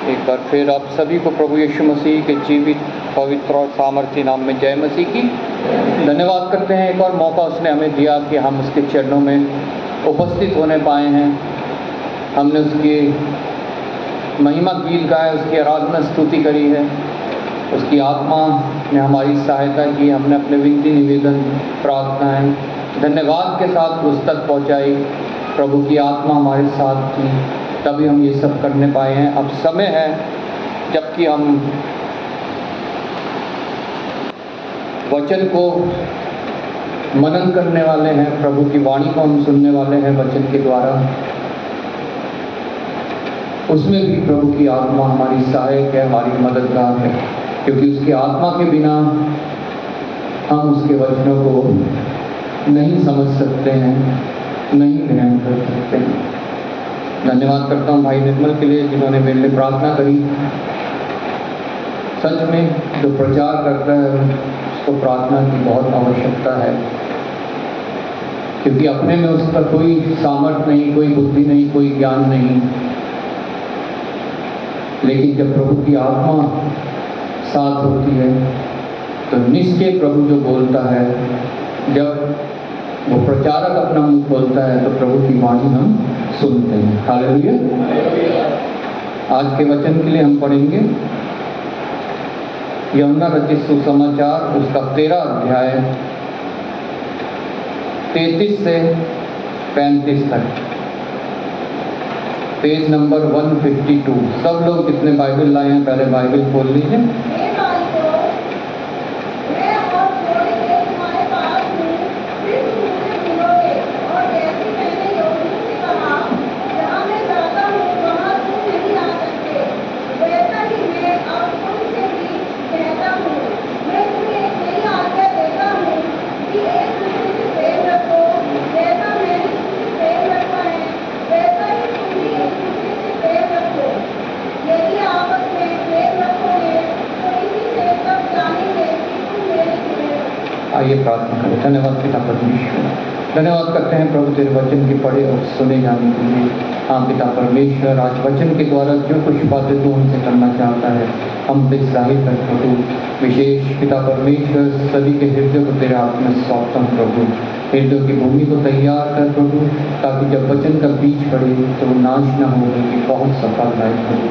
एक बार फिर आप सभी को प्रभु यीशु मसीह के जीवित पवित्र और सामर्थ्य नाम में जय मसीह की। धन्यवाद करते हैं, एक और मौका उसने हमें दिया कि हम उसके चरणों में उपस्थित होने पाए हैं। हमने उसकी महिमा गीत गाया, उसकी आराधना स्तुति करी है, उसकी आत्मा ने हमारी सहायता की, हमने अपने विनती निवेदन प्रार्थनाएं धन्यवाद के साथ उस तक पहुँचाई। प्रभु की आत्मा हमारे साथ थी, तभी हम ये सब करने पाए हैं। अब समय है जबकि हम वचन को मनन करने वाले हैं, प्रभु की वाणी को हम सुनने वाले हैं वचन के द्वारा। उसमें भी प्रभु की आत्मा हमारी सहायक है, हमारी मददगार है, क्योंकि उसकी आत्मा के बिना हम उसके वचनों को नहीं समझ सकते हैं, नहीं ग्रहण कर सकते हैं। धन्यवाद करता हूँ भाई निर्मल के लिए, जिन्होंने मेरे लिए प्रार्थना करी। सच में जो प्रचार करता है उसको प्रार्थना की बहुत आवश्यकता है, क्योंकि अपने में उसका कोई सामर्थ्य नहीं, कोई बुद्धि नहीं, कोई ज्ञान नहीं। लेकिन जब प्रभु की आत्मा साथ होती है तो निश्चय प्रभु जो बोलता है, जब वो प्रचारक अपना मुंह खोलता है तो प्रभु की वाणी हम सुनते हैं। हालेलुया। आज के वचन के लिए हम पढ़ेंगे यूहन्ना रचित सुसमाचार, उसका 13 अध्याय 33 से 35 तक, पेज नंबर 152। सब लोग कितने बाइबल लाए हैं पहले बाइबल खोल लीजिए। आइए प्रार्थना करें। धन्यवाद पिता परमेश्वर, धन्यवाद करते हैं प्रभु तेरे वचन के पढ़े और सुने जाने के लिए। हाँ पिता परमेश्वर, आज वचन के द्वारा जो कुछ बातें तू हमसे करना चाहता है हम पे जाहिर कर प्रभु। विशेष पिता परमेश्वर सभी के हृदय को तेरे हाथ में सौंपता हूँ प्रभु। हृदय की भूमि को तैयार कर प्रभु, ताकि जब वचन का बीज पड़े तो वो नाश न हो, बल्कि बहुत सफल रहे प्रभु।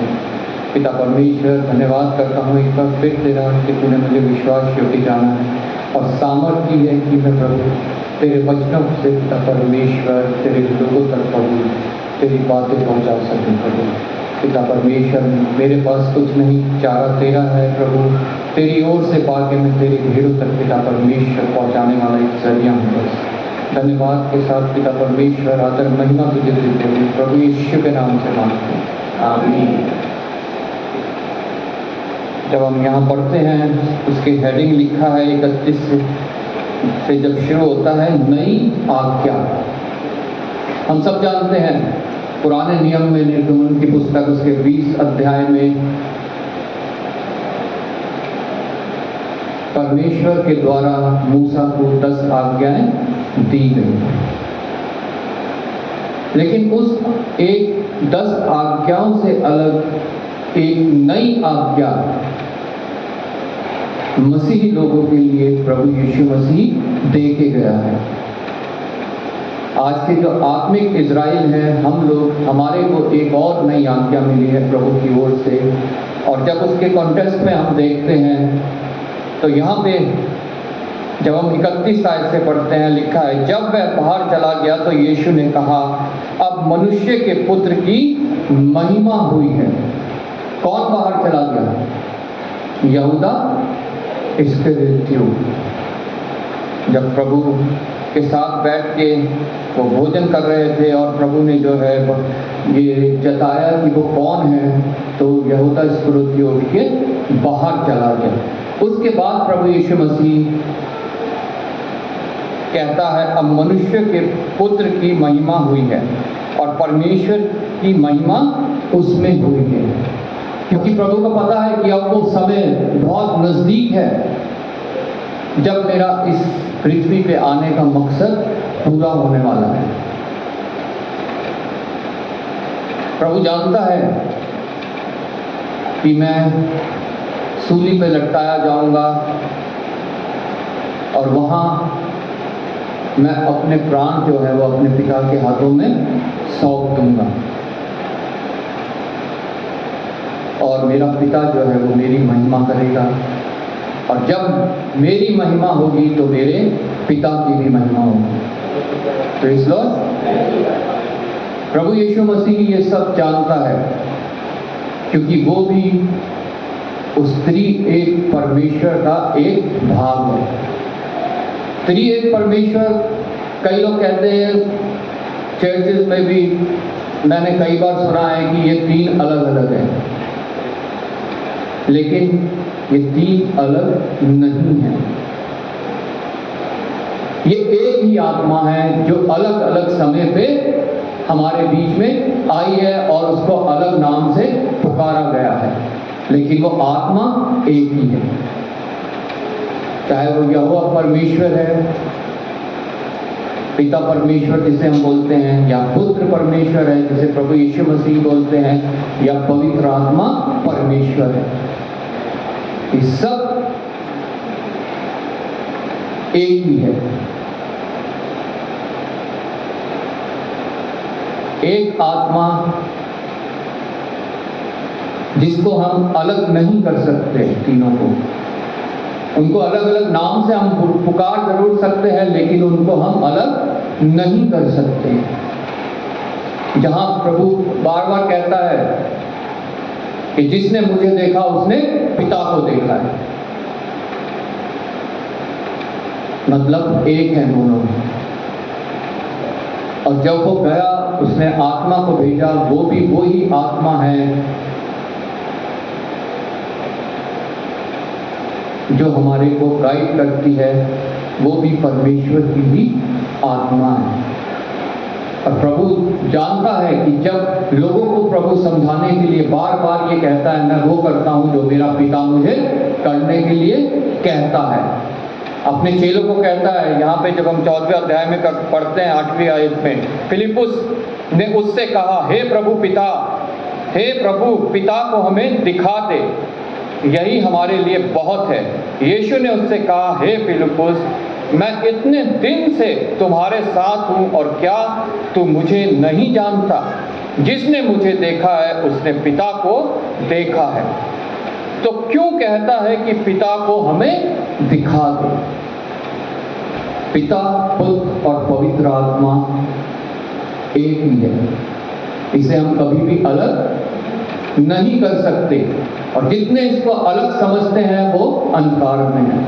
पिता परमेश्वर धन्यवाद करता हूँ एक बार फिर तेरा कि तूने मुझे विश्वास योग्य जाना है और सामर्थ्य है कि मैं प्रभु तेरे वचनों से पिता परमेश्वर तेरे लोगों तक प्रभु तेरी बातें पहुंचा सकूं प्रभु। पिता परमेश्वर मेरे पास कुछ नहीं, चारा तेरा है प्रभु, तेरी ओर से पाके मैं तेरी भीड़ों तक पिता परमेश्वर पहुंचाने वाला एक जरिया हूँ बस। धन्यवाद के साथ पिता परमेश्वर आदर महिमा तुझे देते हुए प्रभु यीशु के नाम से मांगते हैं, आमीन। जब हम यहाँ पढ़ते हैं उसकी हेडिंग लिखा है 31 से जब शुरू होता है नई आज्ञा। हम सब जानते हैं पुराने नियम में निर्गमन की पुस्तक उसके 20 अध्याय में परमेश्वर के द्वारा मूसा को 10 आज्ञाएं दी गई, लेकिन उस एक 10 आज्ञाओं से अलग एक नई आज्ञा मसीही लोगों के लिए प्रभु यीशु मसीह दे के गया है। आज के जो आत्मिक इजराइल है हम लोग, हमारे को एक और नई आज्ञा मिली है प्रभु की ओर से। और जब उसके कॉन्टेक्स्ट में हम देखते हैं तो यहाँ पे जब हम 31 आयत से पढ़ते हैं लिखा है, जब वह बाहर चला गया तो यीशु ने कहा, अब मनुष्य के पुत्र की महिमा हुई है। कौन बाहर चला गया? यहूदा इस्करियोती। जब प्रभु के साथ बैठ के वो भोजन कर रहे थे और प्रभु ने जो है ये जताया कि वो कौन है, तो यहूदा इस्करियोती उठ के बाहर चला गया। उसके बाद प्रभु यीशु मसीह कहता है, अब मनुष्य के पुत्र की महिमा हुई है और परमेश्वर की महिमा उसमें हुई है, क्योंकि प्रभु को पता है कि अब वो समय बहुत नजदीक है जब मेरा इस पृथ्वी पे आने का मकसद पूरा होने वाला है। प्रभु जानता है कि मैं सूली पे लटकाया जाऊंगा और वहाँ मैं अपने प्राण जो है वो अपने पिता के हाथों में सौंप दूंगा और मेरा पिता जो है वो मेरी महिमा करेगा, और जब मेरी महिमा होगी तो मेरे पिता की भी महिमा होगी। Praise Lord. प्रभु यीशु मसीह ये सब जानता है, क्योंकि वो भी उस त्रिएक परमेश्वर का एक भाग है। त्रिएक परमेश्वर, कई लोग कहते हैं, चर्चेस में भी मैंने कई बार सुना है कि ये तीन अलग अलग हैं, लेकिन ये तीन अलग नहीं है। ये एक ही आत्मा है जो अलग अलग समय पे हमारे बीच में आई है और उसको अलग नाम से पुकारा गया है, लेकिन वो आत्मा एक ही है। चाहे वो यहोवा परमेश्वर है, पिता परमेश्वर जिसे हम बोलते हैं, या पुत्र परमेश्वर है जिसे प्रभु यीशु मसीह बोलते हैं, या पवित्र आत्मा परमेश्वर है। ये सब एक ही है। एक आत्मा जिसको हम अलग नहीं कर सकते, तीनों को, उनको अलग अलग नाम से हम पुकार जरूर सकते हैं, लेकिन उनको हम अलग नहीं कर सकते। जहां प्रभु बार बार कहता है कि जिसने मुझे देखा उसने पिता को देखा है, मतलब एक है दोनों। और जब वो गया, उसने आत्मा को भेजा, वो भी वही आत्मा है जो हमारे को गाइड करती है, वो भी परमेश्वर की ही आत्मा है। और प्रभु जानता है कि जब लोगों को प्रभु समझाने के लिए बार बार ये कहता है, मैं वो करता हूँ जो मेरा पिता मुझे करने के लिए कहता है। अपने चेलों को कहता है, यहाँ पे जब हम 14वें अध्याय में पढ़ते हैं 8वीं आयत में, फिलिपुस ने उससे कहा, हे प्रभु पिता को हमें दिखा दे, यही हमारे लिए बहुत है। यीशु ने उससे कहा, हे फिलिपुस, मैं इतने दिन से तुम्हारे साथ हूँ और क्या तू मुझे नहीं जानता? जिसने मुझे देखा है उसने पिता को देखा है। तो क्यों कहता है कि पिता को हमें दिखा दो? पिता, पुत्र और पवित्र आत्मा एक ही है, इसे हम कभी भी अलग नहीं कर सकते, और जितने इसको अलग समझते हैं वो अंधकार में है।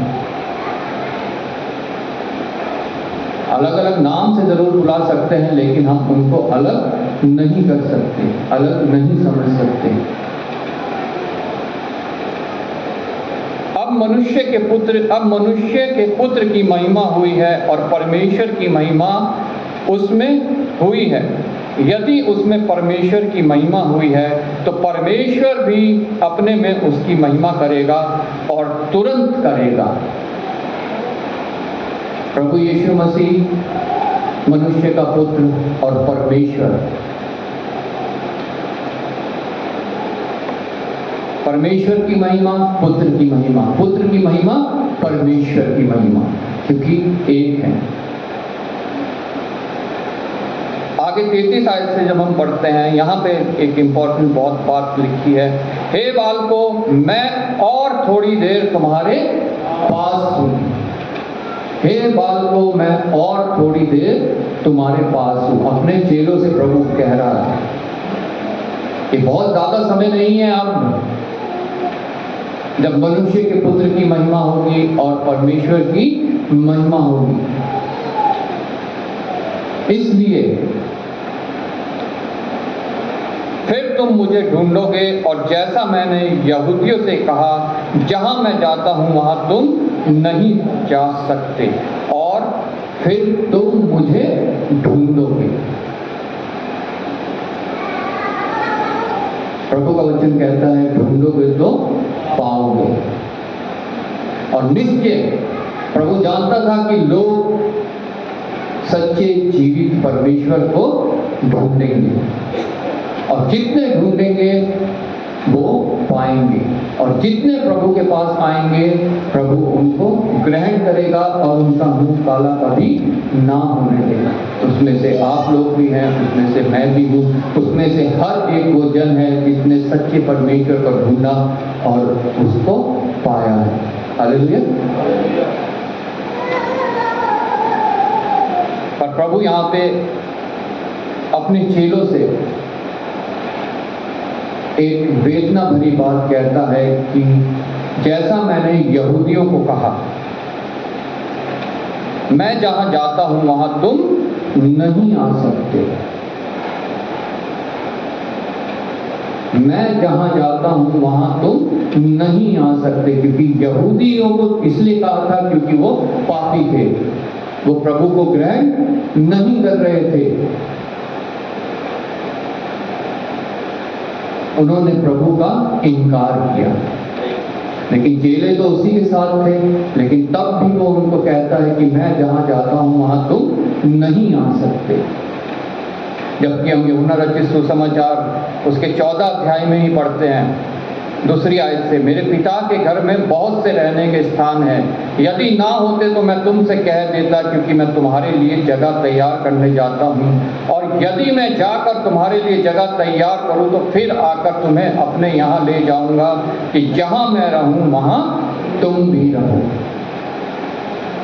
अलग अलग नाम से जरूर बुला सकते हैं, लेकिन हम उनको अलग नहीं कर सकते, अलग नहीं समझ सकते। अब मनुष्य के पुत्र की महिमा हुई है और परमेश्वर की महिमा उसमें हुई है। यदि उसमें परमेश्वर की महिमा हुई है तो परमेश्वर भी अपने में उसकी महिमा करेगा और तुरंत करेगा। प्रभु यीशु मसीह मनुष्य का पुत्र और परमेश्वर, परमेश्वर की महिमा, पुत्र की महिमा, पुत्र की महिमा, परमेश्वर की महिमा, क्योंकि एक है। आगे 33 आयत से जब हम पढ़ते हैं, यहाँ पे एक इम्पॉर्टेंट बहुत बात लिखी है, हे बालकों, मैं और थोड़ी देर तुम्हारे पास हूँ। हे बालकों, मैं और थोड़ी देर तुम्हारे पास हूँ। अपने चेलों से प्रभु कह रहा है, ये बहुत ज्यादा समय नहीं है अब, जब मनुष्य के पुत्र की महिमा होगी और परमेश्वर की महिमा होगी। इसलिए फिर तुम मुझे ढूंढोगे, और जैसा मैंने यहूदियों से कहा, जहां मैं जाता हूं वहां तुम नहीं जा सकते, और फिर तुम मुझे ढूंढोगे। प्रभु का वचन कहता है, ढूंढोगे तो पाओगे। और निश्चय प्रभु जानता था कि लोग सच्चे जीवित परमेश्वर को ढूंढेंगे, और जितने ढूंढेंगे वो पाएंगे। और जितने प्रभु के पास आएंगे प्रभु उनको ग्रहण करेगा और उनका मुंह काला कभी ना होने देगा। उसमें से आप लोग भी हैं, उसमें से मैं भी हूँ, उसमें से हर एक वो जन है जिसने सच्चे परमेश्वर को ढूंढा और उसको पाया है। हालेलुया। पर प्रभु यहाँ पे अपने चेलों से एक वेदना भरी बात कहता है कि जैसा मैंने यहूदियों को कहा, मैं जहां जाता हूं वहां तुम नहीं आ सकते। मैं जहां जाता हूं वहां तुम नहीं आ सकते। क्योंकि यहूदियों को इसलिए कहा था क्योंकि वो पापी थे, वो प्रभु को ग्रहण नहीं कर रहे थे। उन्होंने प्रभु का इनकार किया। लेकिन चेले तो उसी के साथ थे, लेकिन तब भी वो उनको कहता है कि मैं जहां जाता हूं वहां तुम नहीं आ सकते। जबकि हम यूहन्ना रचित सुसमाचार उसके 14 अध्याय में ही पढ़ते हैं, दूसरी आयत से, मेरे पिता के घर में बहुत से रहने के स्थान हैं, यदि ना होते तो मैं तुमसे कह देता, क्योंकि मैं तुम्हारे लिए जगह तैयार करने जाता हूँ। और यदि मैं जाकर तुम्हारे लिए जगह तैयार करूँ तो फिर आकर तुम्हें अपने यहाँ ले जाऊँगा, कि जहाँ मैं रहूँ वहाँ तुम भी रहो।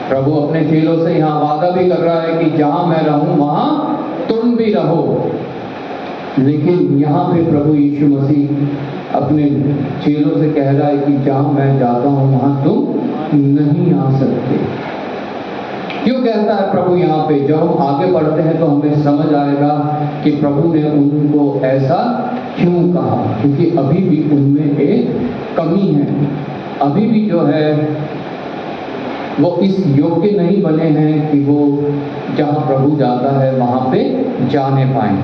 प्रभु अपने चेलों से यहाँ वादा भी कर रहा है कि जहाँ मैं रहूँ वहाँ तुम भी रहो। लेकिन यहाँ पे प्रभु यीशु मसीह अपने चेलों से कह रहा है कि जहाँ मैं जाता हूँ वहाँ तुम नहीं आ सकते। क्यों कहता है प्रभु यहाँ पे? जब हम आगे बढ़ते हैं तो हमें समझ आएगा कि प्रभु ने उनको ऐसा क्यों कहा। क्योंकि अभी भी उनमें एक कमी है, अभी भी जो है वो इस योग्य नहीं बने हैं कि वो जहाँ प्रभु जाता है वहाँ पे जाने पाएं।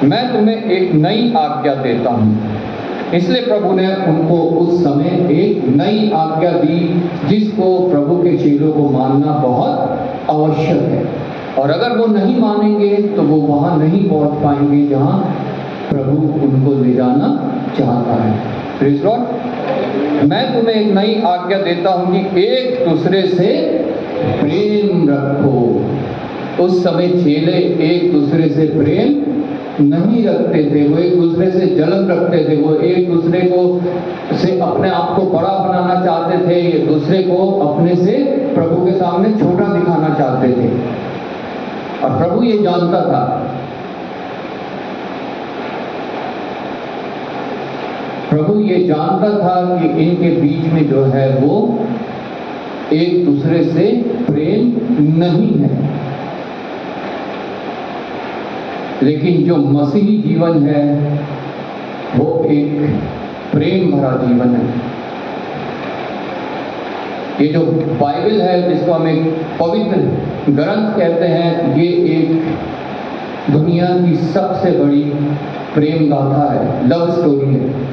मैं तुम्हें एक नई आज्ञा देता हूँ। इसलिए प्रभु ने उनको उस समय एक नई आज्ञा दी, जिसको प्रभु के चेलों को मानना बहुत आवश्यक है। और अगर वो नहीं मानेंगे तो वो वहाँ नहीं पहुँच पाएंगे जहाँ प्रभु उनको ले जाना चाहता है। Praise God. मैं तुम्हें एक नई आज्ञा देता हूँ कि एक दूसरे से प्रेम रखो। उस समय चेले एक दूसरे से प्रेम नहीं रखते थे, वो एक दूसरे से जलन रखते थे, वो एक दूसरे को से अपने आप को बड़ा बनाना चाहते थे, एक दूसरे को अपने से प्रभु के सामने छोटा दिखाना चाहते थे। और प्रभु ये जानता था। प्रभु ये जानता था कि इनके बीच में जो है वो एक दूसरे से प्रेम नहीं है। लेकिन जो मसीही जीवन है वो एक प्रेम भरा जीवन है। ये जो बाइबल है, जिसको हम एक पवित्र ग्रंथ कहते हैं, ये एक दुनिया की सबसे बड़ी प्रेम गाथा है, लव स्टोरी है।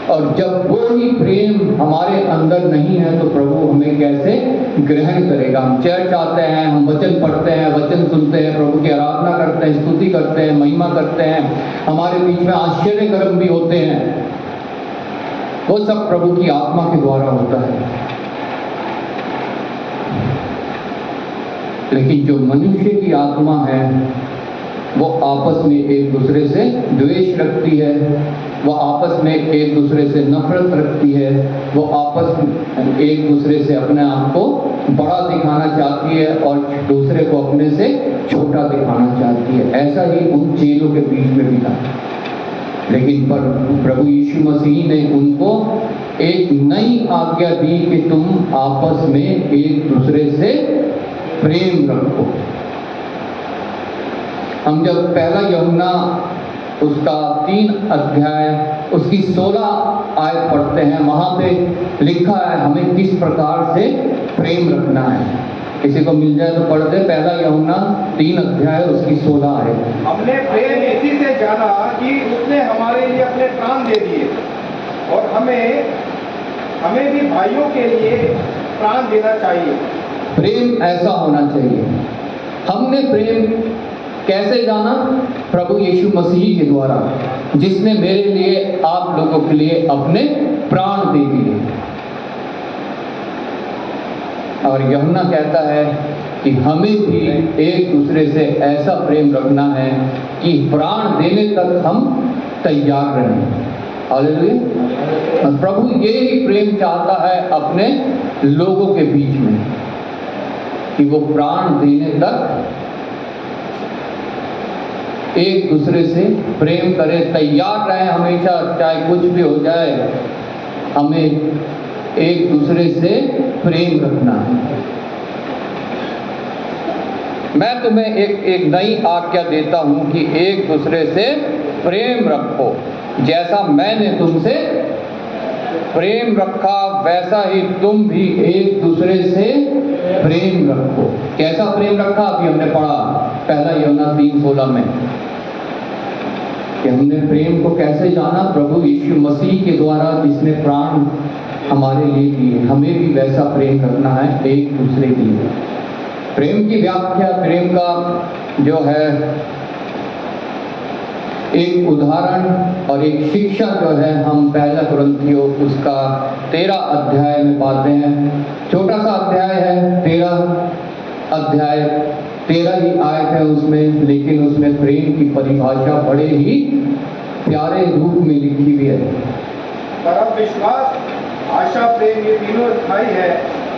और जब वो ही प्रेम हमारे अंदर नहीं है तो प्रभु हमें कैसे ग्रहण करेगा? हम चर्च आते हैं, हम वचन पढ़ते हैं, वचन सुनते हैं, प्रभु की आराधना करते हैं, स्तुति करते हैं, महिमा करते हैं, हमारे बीच में आश्चर्य कर्म भी होते हैं। वो सब प्रभु की आत्मा के द्वारा होता है। लेकिन जो मनुष्य की आत्मा है वो आपस में एक दूसरे से द्वेष रखती है, वो आपस में एक दूसरे से नफरत रखती है, वो आपस में एक दूसरे से अपने आप को बड़ा दिखाना चाहती है और दूसरे को अपने से छोटा दिखाना चाहती है। ऐसा ही उन चेलों के बीच में भी था। लेकिन पर प्रभु यीशु मसीह ने उनको एक नई आज्ञा दी कि तुम आपस में एक दूसरे से प्रेम रखो। हम जब पहला यूहन्ना उसका 3 अध्याय उसकी 16 आयत पढ़ते हैं, वहाँ पे लिखा है हमें किस प्रकार से प्रेम रखना है। किसी को मिल जाए तो पढ़ दे, पहला यूहन्ना 3 अध्याय उसकी 16 आयत। हमने प्रेम इसी से जाना कि उसने हमारे लिए अपने प्राण दे दिए, और हमें भी भाइयों के लिए प्राण देना चाहिए। प्रेम ऐसा होना चाहिए। हमने प्रेम कैसे जाना? प्रभु यीशु मसीह के द्वारा, जिसने मेरे लिए, आप लोगों के लिए अपने प्राण दे दिए। और यूहन्ना कहता है कि हमें भी एक दूसरे से ऐसा प्रेम रखना है कि प्राण देने तक हम तैयार रहें। हालेलुया। और प्रभु ये ही प्रेम चाहता है अपने लोगों के बीच में, कि वो प्राण देने तक एक दूसरे से प्रेम करें, तैयार रहें हमेशा, चाहे कुछ भी हो जाए, हमें एक दूसरे से प्रेम रखना है। मैं तुम्हें एक नई आज्ञा देता हूं कि एक दूसरे से प्रेम रखो, जैसा मैंने तुमसे प्रेम रखा वैसा ही तुम भी एक दूसरे से प्रेम रखो। कैसा प्रेम रखा? अभी हमने पढ़ा पहला यूहन्ना 3:16 में कि हमने प्रेम को कैसे जाना, प्रभु यीशु मसीह के द्वारा, जिसने प्राण हमारे लिए दिए। हमें भी वैसा प्रेम करना है एक दूसरे के लिए। प्रेम की व्याख्या, प्रेम का जो है एक उदाहरण और एक शिक्षा जो है, हम पहला कुरिन्थियों उसका 13 अध्याय में पाते हैं। छोटा सा अध्याय है, 13 अध्याय, 13 ही आयत है उसमें, लेकिन उसमें प्रेम की परिभाषा बड़े ही प्यारे रूप में लिखी हुई है। पर अब विश्वास, आशा, प्रेम, ये तीनों स्थायी है,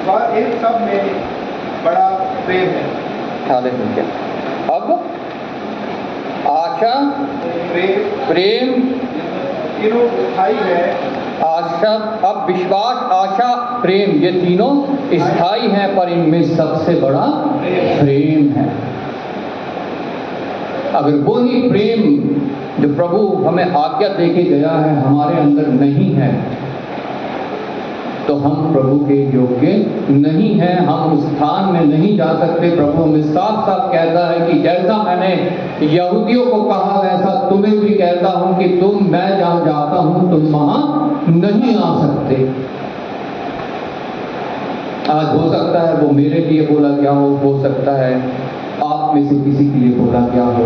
और इन सब में बड़ा प्रेम है। हालेलुया। अब आशा, प्रेम तीनों स्थायी है। आशा, अब विश्वास, आशा, प्रेम, ये तीनों स्थायी हैं, पर इनमें सबसे बड़ा प्रेम है। अगर वो ही प्रेम जो प्रभु हमें आज्ञा देके गया है हमारे अंदर नहीं है, तो हम प्रभु के योग्य नहीं हैं, हम उस स्थान में नहीं जा सकते। प्रभु हमें साफ साफ कहता है कि जैसा मैंने यहूदियों को कहा वैसा तुम्हें भी कहता हूं कि मैं जहां जाता हूं तुम वहां नहीं आ सकते। आज हो सकता है वो मेरे लिए बोला क्या हो सकता है आप में से किसी के लिए बोला क्या हो,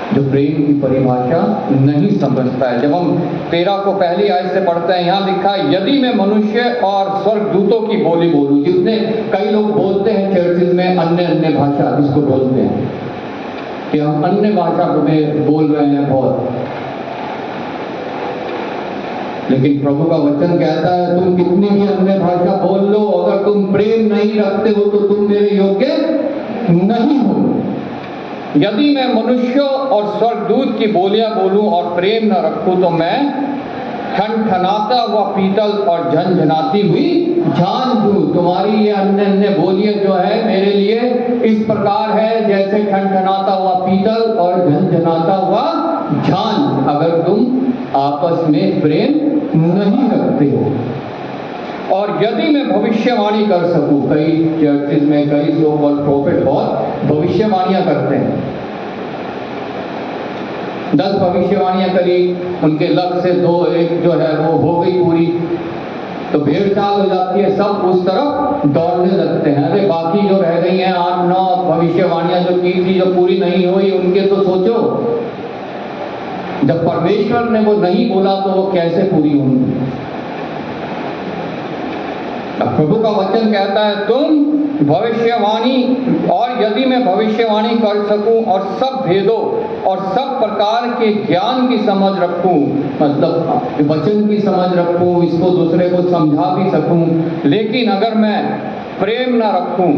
जो प्रेम की परिभाषा नहीं समझता है। जब हम 13 को पहली आयत से पढ़ते हैं, यहाँ लिखा है, यदि मैं मनुष्य और स्वर्गदूतों की बोली बोलूं, जितने कई लोग बोलते हैं चर्चिज में अन्य भाषा, इसको बोलते हैं कि हम अन्य भाषा में बोल रहे हैं बहुत, लेकिन प्रभु का वचन कहता है तुम कितनी भी अन्य भाषा बोल लो, अगर तुम प्रेम नहीं रखते हो तो तुम मेरे योग्य नहीं हो। यदि मैं मनुष्यों और स्वर्गदूत की बोलियां बोलूं और प्रेम न रखूं तो मैं ठनठनाता हुआ पीतल और झनझनाती हुई झांझ। तुम्हारी ये अन्य बोलियां जो है मेरे लिए इस प्रकार है जैसे ठनठनाता हुआ पीतल और झनझनाता हुआ झांझ, अगर तुम आपस में प्रेम नहीं रखते हो। और यदि मैं भविष्यवाणी कर सकूं, कई चर्चेज में कई सो कॉल्ड प्रॉफिट बहुत भविष्यवाणियां करते हैं, 10 भविष्यवाणियां करी, उनके लक्ष्य से 2-1 जो है वो हो गई पूरी, तो भेड़ चाल हो जाती है, सब उस तरफ दौड़ने लगते हैं। अरे बाकी जो रह गई हैं 8-9 भविष्यवाणियां जो की थी, जो पूरी नहीं हुई, उनके तो सोचो, जब परमेश्वर ने वो नहीं बोला तो वो कैसे पूरी होंगी। प्रभु का वचन कहता है तुम भविष्यवाणी, और यदि मैं भविष्यवाणी कर सकूं और सब भेदों और सब प्रकार के ज्ञान की समझ रखूं, मतलब वचन की समझ रखूं, इसको दूसरे को समझा भी सकूं, लेकिन अगर मैं प्रेम ना रखूं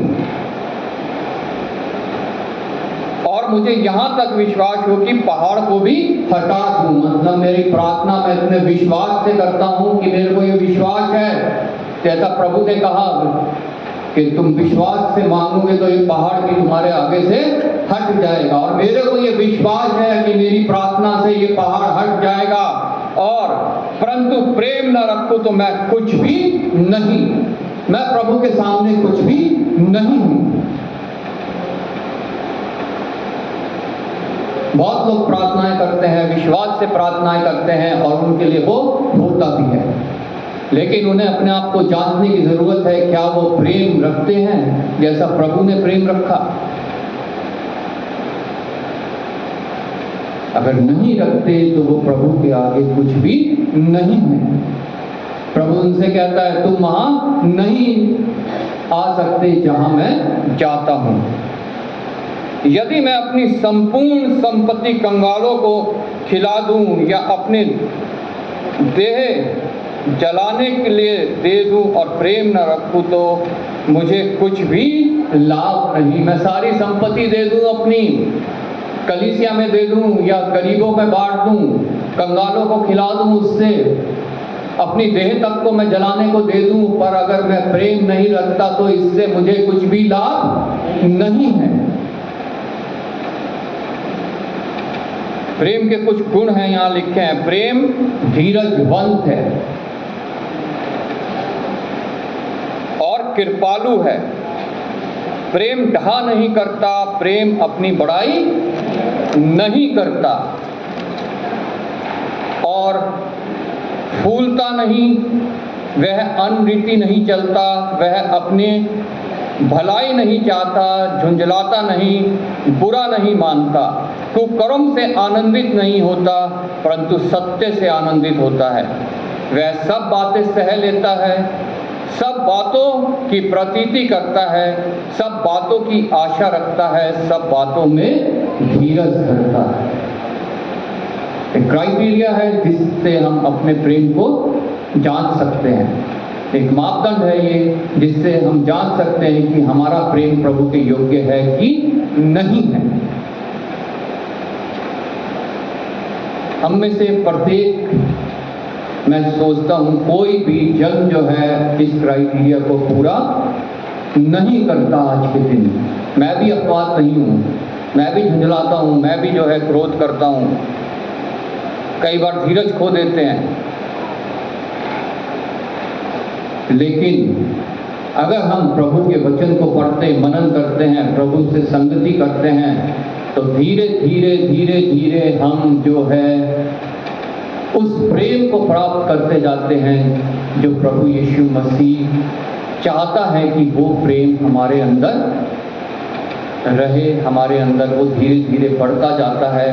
और मुझे यहाँ तक विश्वास हो कि पहाड़ को भी हटा दूं, मतलब मेरी प्रार्थना मैं इतने विश्वास से करता हूं कि मेरे को ये विश्वास है, जैसा प्रभु ने कहा कि तुम विश्वास से मांगोगे तो ये पहाड़ भी तुम्हारे आगे से हट जाएगा, और मेरे को ये विश्वास है कि मेरी प्रार्थना से ये पहाड़ हट जाएगा, और परंतु प्रेम न रखूं तो मैं कुछ भी नहीं, मैं प्रभु के सामने कुछ भी नहीं हूं। बहुत लोग प्रार्थनाएं करते हैं, विश्वास से प्रार्थनाएं करते हैं, और उनके लिए वो होता भी है, लेकिन उन्हें अपने आप को जांचने की जरूरत है, क्या वो प्रेम रखते हैं जैसा प्रभु ने प्रेम रखा। अगर नहीं रखते तो वो प्रभु के आगे कुछ भी नहीं है। प्रभु उनसे कहता है तुम वहां नहीं आ सकते जहां मैं जाता हूं। यदि मैं अपनी संपूर्ण संपत्ति कंगालों को खिला दूं या अपने देह जलाने के लिए दे दूं और प्रेम न रखूं तो मुझे कुछ भी लाभ नहीं। मैं सारी संपत्ति दे दूं, अपनी कलीसिया में दे दूं या गरीबों में बांट दूं, कंगालों को खिला दूं, उससे अपनी देह तक को मैं जलाने को दे दूं, पर अगर मैं प्रेम नहीं रखता तो इससे मुझे कुछ भी लाभ नहीं है। प्रेम के कुछ गुण हैं यहां लिखे हैं। प्रेम धीरजवंत है और कृपालु है। प्रेम ढहा नहीं करता, प्रेम अपनी बड़ाई नहीं करता और फूलता नहीं, वह अनरीति नहीं चलता, वह अपने भलाई नहीं चाहता, झुंझलाता नहीं, बुरा नहीं मानता, कुकर्म से आनंदित नहीं होता, परंतु सत्य से आनंदित होता है। वह सब बातें सह लेता है, सब बातों की प्रतीति करता है, सब बातों की आशा रखता है, सब बातों में धीरज धरता है। एक क्राइटेरिया है जिससे हम अपने प्रेम को जांच सकते हैं। एक मापदंड है ये जिससे हम जान सकते हैं कि हमारा प्रेम प्रभु के योग्य है कि नहीं है। हम में से प्रत्येक, मैं सोचता हूँ, कोई भी जन जो है इस क्राइटेरिया को पूरा नहीं करता आज के दिन। मैं भी अपवाद नहीं हूँ, मैं भी झुंझलाता हूँ, मैं भी जो है क्रोध करता हूँ, कई बार धीरज खो देते हैं। लेकिन अगर हम प्रभु के वचन को पढ़ते, मनन करते हैं, प्रभु से संगति करते हैं, तो धीरे धीरे धीरे धीरे हम जो है उस प्रेम को प्राप्त करते जाते हैं जो प्रभु यीशु मसीह चाहता है कि वो प्रेम हमारे अंदर रहे, हमारे अंदर वो धीरे धीरे बढ़ता जाता है।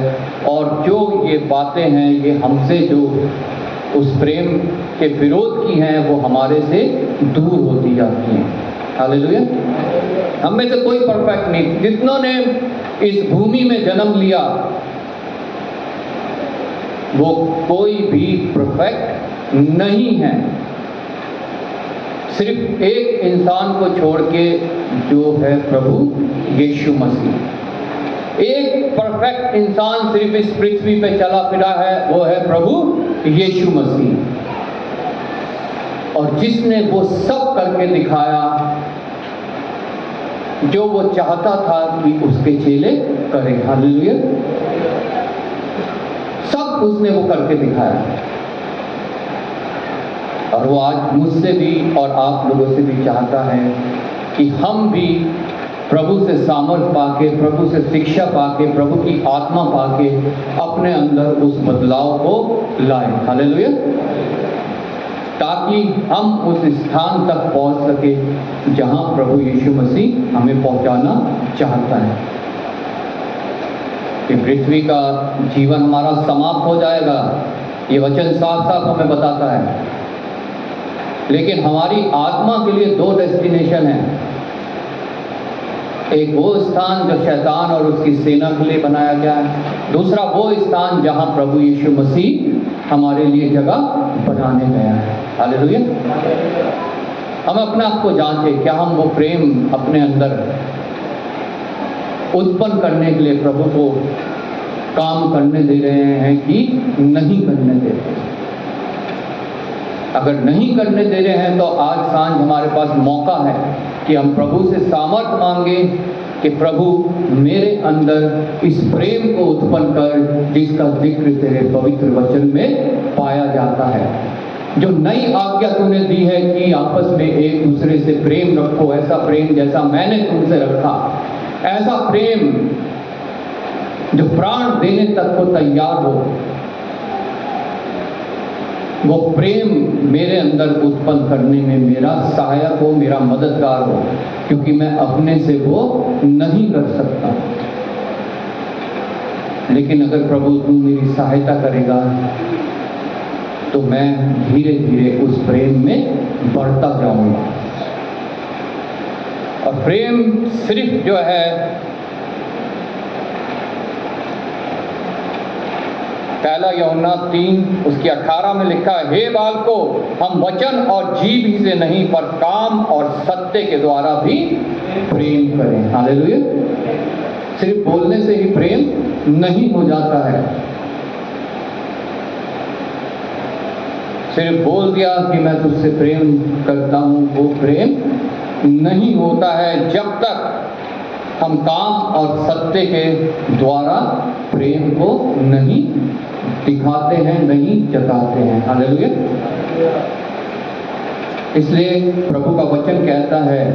और जो ये बातें हैं ये हमसे जो उस प्रेम के विरोध की हैं वो हमारे से दूर होती जाती हैं। हालेलुया। हम में से कोई परफेक्ट नहीं, जितनों ने इस भूमि में जन्म लिया वो कोई भी परफेक्ट नहीं है, सिर्फ एक इंसान को छोड़ के जो है प्रभु यीशु मसीह। एक परफेक्ट इंसान सिर्फ इस पृथ्वी पे चला फिरा है, वो है प्रभु यीशु मसीह। और जिसने वो सब करके दिखाया जो वो चाहता था कि उसके चेले करें। हालेलुया। सब उसने वो करके दिखाया और वो आज मुझसे भी और आप लोगों से भी चाहता है कि हम भी प्रभु से सामर्थ पाके, प्रभु से शिक्षा पाके, प्रभु की आत्मा पाके अपने अंदर उस बदलाव को लाएं। हालेलुया। ताकि हम उस स्थान तक पहुंच सके जहां प्रभु यीशु मसीह हमें पहुंचाना चाहता है। कि पृथ्वी का जीवन हमारा समाप्त हो जाएगा, ये वचन साफ साफ हमें बताता है। लेकिन हमारी आत्मा के लिए दो डेस्टिनेशन है। एक वो स्थान जो शैतान और उसकी सेना के लिए बनाया गया है, दूसरा वो स्थान जहां प्रभु यीशु मसीह हमारे लिए जगह बनाने गया है। हालेलुया। हम अपने आप को जांचें, क्या हम वो प्रेम अपने अंदर उत्पन्न करने के लिए प्रभु को काम करने दे रहे हैं कि नहीं करने दे रहे हैं। अगर नहीं करने दे रहे हैं तो आज सांझ हमारे पास मौका है कि हम प्रभु से सामर्थ मांगे कि प्रभु मेरे अंदर इस प्रेम को उत्पन्न कर जिसका जिक्र तेरे पवित्र वचन में पाया जाता है। जो नई आज्ञा तूने दी है कि आपस में एक दूसरे से प्रेम रखो, ऐसा प्रेम जैसा मैंने तुमसे रखा, ऐसा प्रेम जो प्राण देने तक को तैयार हो, वो प्रेम मेरे अंदर उत्पन्न करने में मेरा सहायक हो, मेरा मददगार हो, क्योंकि मैं अपने से वो नहीं कर सकता। लेकिन अगर प्रभु तू मेरी सहायता करेगा तो मैं धीरे धीरे उस प्रेम में बढ़ता जाऊंगा। और प्रेम सिर्फ जो है पहला यूहन्ना 3 उसकी 18 में लिखा है, हे बालकों, हम वचन और जीभ ही से नहीं पर काम और सत्य के द्वारा भी प्रेम करें। हालेलुया। सिर्फ बोलने से ही प्रेम नहीं हो जाता है। सिर्फ बोल दिया कि मैं तुझसे प्रेम करता हूं, वो प्रेम नहीं होता है जब तक हम काम और सत्य के द्वारा प्रेम को नहीं दिखाते हैं, नहीं जताते हैं। हालेलुया। इसलिए प्रभु का वचन कहता है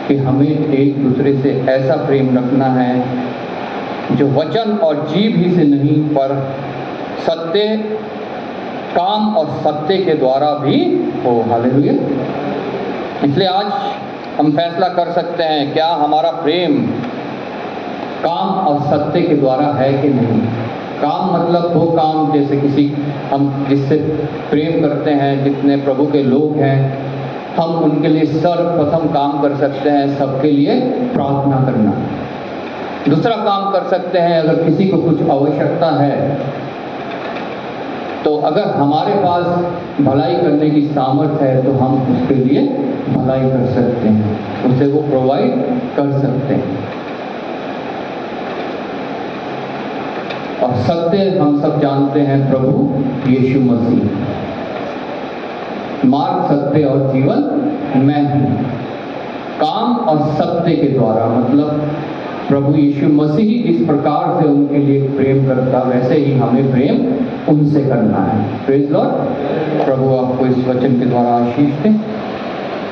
कि हमें एक दूसरे से ऐसा प्रेम रखना है जो वचन और जीभ ही से नहीं पर सत्य, काम और सत्य के द्वारा भी हो। हालेलुया। इसलिए आज हम फैसला कर सकते हैं क्या हमारा प्रेम काम और सत्य के द्वारा है कि नहीं। काम मतलब वो काम जैसे किसी हम जिससे प्रेम करते हैं, जितने प्रभु के लोग हैं, हम उनके लिए सर्वप्रथम काम कर सकते हैं, सबके लिए प्रार्थना करना। दूसरा काम कर सकते हैं, अगर किसी को कुछ आवश्यकता है तो अगर हमारे पास भलाई करने की सामर्थ्य है तो हम उसके लिए भलाई कर सकते हैं, उसे वो प्रोवाइड कर सकते हैं। और सत्य हम सब जानते हैं, प्रभु यीशु मसीह, मार्ग, सत्य और जीवन मैं हूं। काम और सत्य के द्वारा मतलब प्रभु यीशु मसीह इस प्रकार से उनके लिए प्रेम करता, वैसे ही हमें प्रेम उनसे करना है। Praise Lord. प्रभु आपको इस वचन के द्वारा आशीष दें।